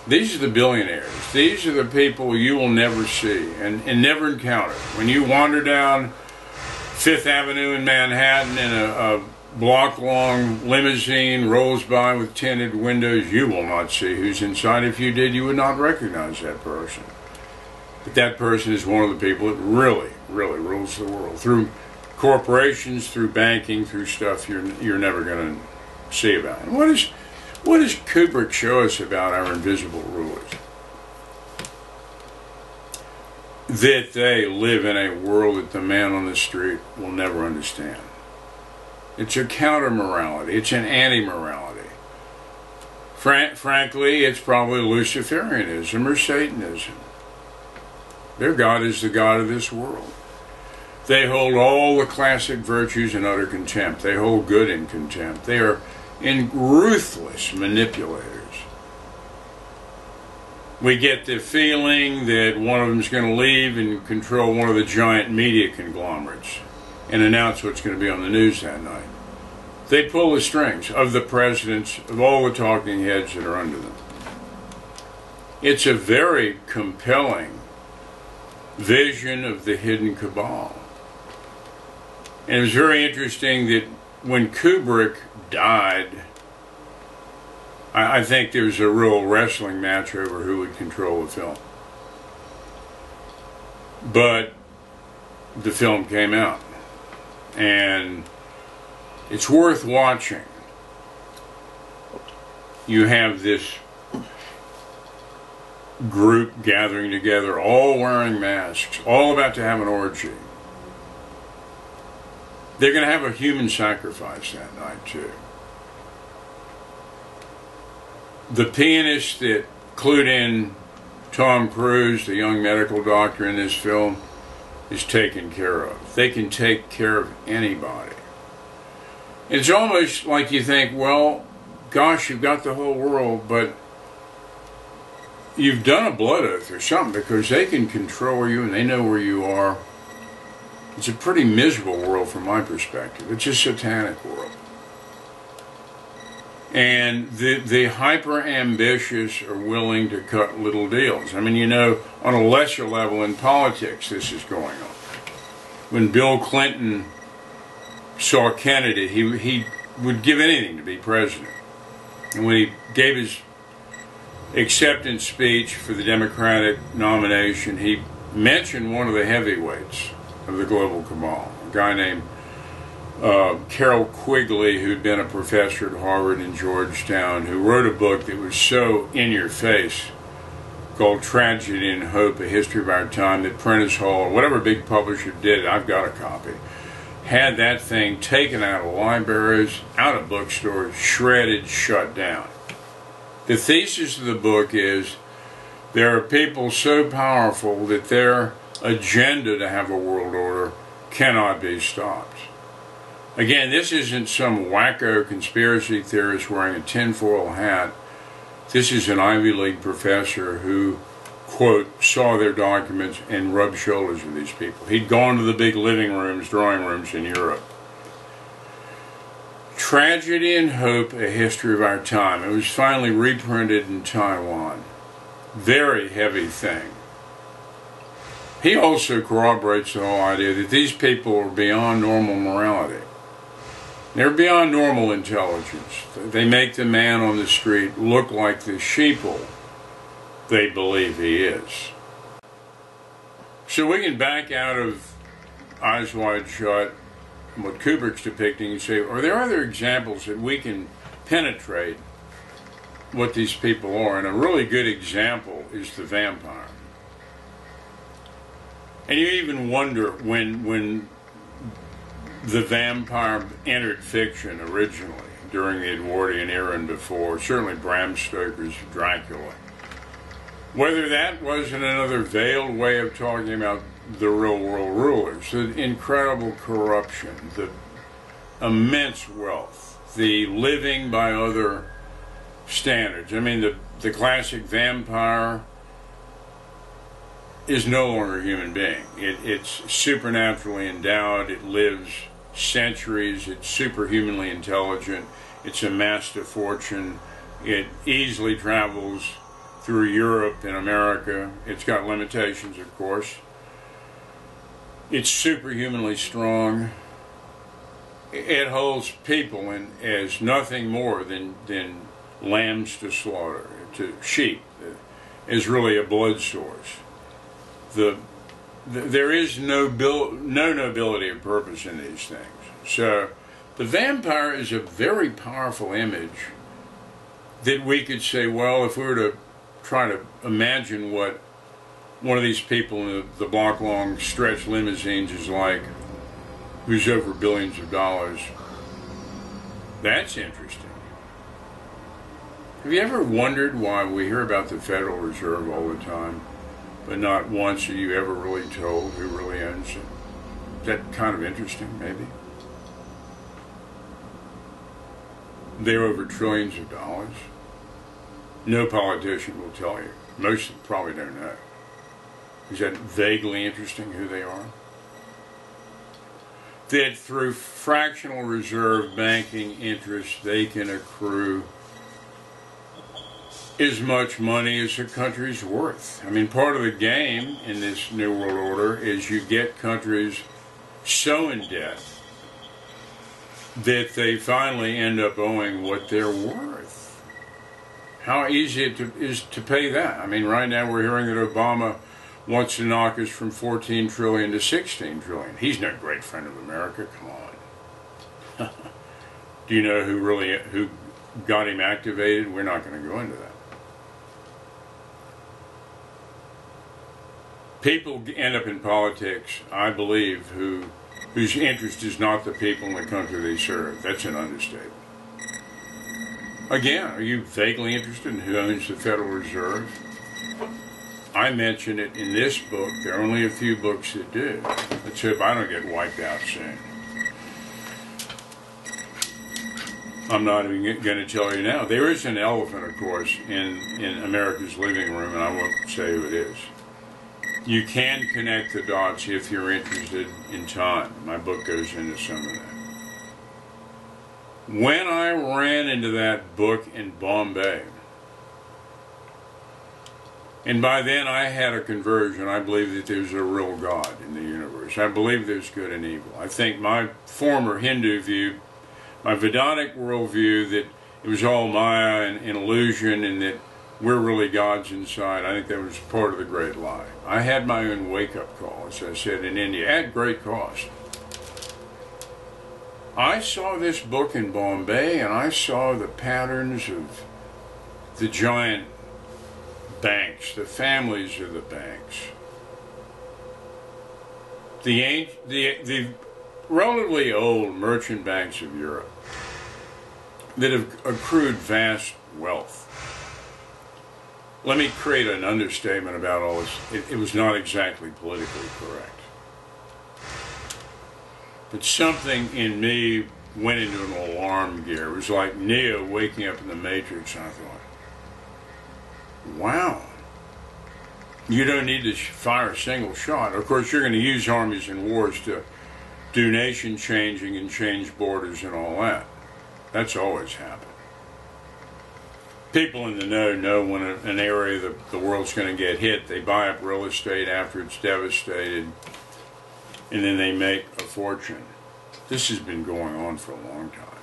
These are the billionaires. These are the people you will never see and never encounter. When you wander down Fifth Avenue in Manhattan and a block-long limousine rolls by with tinted windows, you will not see who's inside. If you did, you would not recognize that person. But that person is one of the people that really, really rules the world. Through corporations, through banking, through stuff you're never going to see about. And what does Kubrick show us about our invisible rulers? That they live in a world that the man on the street will never understand. It's a counter-morality. It's an anti-morality. Frankly, it's probably Luciferianism or Satanism. Their God is the God of this world. They hold all the classic virtues in utter contempt. They hold good in contempt. They are ruthless manipulators. We get the feeling that one of them is going to leave and control one of the giant media conglomerates and announce what's going to be on the news that night. They pull the strings of the presidents, of all the talking heads that are under them. It's a very compelling vision of the hidden cabal. And it was very interesting that when Kubrick died, I think there was a real wrestling match over who would control the film. But the film came out, and it's worth watching. You have this group gathering together, all wearing masks, all about to have an orgy. They're going to have a human sacrifice that night, too. The pianist that clued in Tom Cruise, the young medical doctor in this film, is taken care of. They can take care of anybody. It's almost like you think, well, gosh, you've got the whole world, but you've done a blood oath or something, because they can control you and they know where you are. It's a pretty miserable world from my perspective. It's a satanic world. And the hyper-ambitious are willing to cut little deals. I mean, you know, on a lesser level in politics, this is going on. When Bill Clinton saw Kennedy, he would give anything to be president. And when he gave his acceptance speech for the Democratic nomination, he mentioned one of the heavyweights of the global cabal, a guy named Carol Quigley, who'd been a professor at Harvard and Georgetown, who wrote a book that was so in your face called Tragedy and Hope, A History of Our Time, that Prentice Hall, whatever big publisher did, I've got a copy, had that thing taken out of libraries, out of bookstores, shredded, shut down. The thesis of the book is there are people so powerful that their agenda to have a world order cannot be stopped. Again, this isn't some wacko conspiracy theorist wearing a tinfoil hat. This is an Ivy League professor who, quote, saw their documents and rubbed shoulders with these people. He'd gone to the big living rooms, drawing rooms in Europe. Tragedy and Hope, A History of Our Time. It was finally reprinted in Taiwan. Very heavy thing. He also corroborates the whole idea that these people are beyond normal morality. They're beyond normal intelligence. They make the man on the street look like the sheeple they believe he is. So we can back out of Eyes Wide Shut and what Kubrick's depicting and say, are there other examples that we can penetrate what these people are? And a really good example is the vampire. And you even wonder when the vampire entered fiction originally, during the Edwardian era and before, certainly Bram Stoker's Dracula, whether that wasn't another veiled way of talking about the real world rulers, the incredible corruption, the immense wealth, the living by other standards. I mean, the classic vampire is no longer a human being. It's supernaturally endowed. It lives centuries. It's superhumanly intelligent. It's amassed a fortune. It easily travels through Europe and America. It's got limitations, of course. It's superhumanly strong. It holds people in as nothing more than lambs to slaughter, to sheep. Is really a blood source. There is no nobility of purpose in these things. So the vampire is a very powerful image that we could say, well, if we were to try to imagine what one of these people in the block-long stretch limousines is like, who's over billions of dollars, that's interesting. Have you ever wondered why we hear about the Federal Reserve all the time, but not once are you ever really told who really owns it? Is that kind of interesting, maybe? They're over trillions of dollars. No politician will tell you. Most probably don't know. Is that vaguely interesting who they are? That through fractional reserve banking interest, they can accrue as much money as a country's worth. I mean, part of the game in this New World Order is you get countries so in debt that they finally end up owing what they're worth. How easy it is to pay that? I mean, right now we're hearing that Obama wants to knock us from 14 trillion to 16 trillion. He's no great friend of America. Come on. Do you know who got him activated? We're not going to go into that. People end up in politics, I believe, whose interest is not the people in the country they serve. That's an understatement. Again, are you vaguely interested in who owns the Federal Reserve? I mention it in this book. There are only a few books that do. Let's hope I don't get wiped out soon. I'm not even going to tell you now. There is an elephant, of course, in America's living room, and I won't say who it is. You can connect the dots if you're interested in time. My book goes into some of that. When I ran into that book in Bombay, and by then I had a conversion, I believe that there's a real God in the universe. I believe there's good and evil. I think my former Hindu view, my Vedanic worldview, that it was all Maya and illusion and that we're really gods inside, I think that was part of the great lie. I had my own wake-up call, as I said, in India, at great cost. I saw this book in Bombay, and I saw the patterns of the giant banks, the families of the banks. The relatively old merchant banks of Europe that have accrued vast wealth. Let me create an understatement about all this. It was not exactly politically correct. But something in me went into an alarm gear. It was like Neo waking up in the Matrix, and I thought, wow, you don't need to fire a single shot. Of course, you're going to use armies in wars to do nation changing and change borders and all that. That's always happened. People in the know when an area of the world's going to get hit, they buy up real estate after it's devastated, and then they make a fortune. This has been going on for a long time.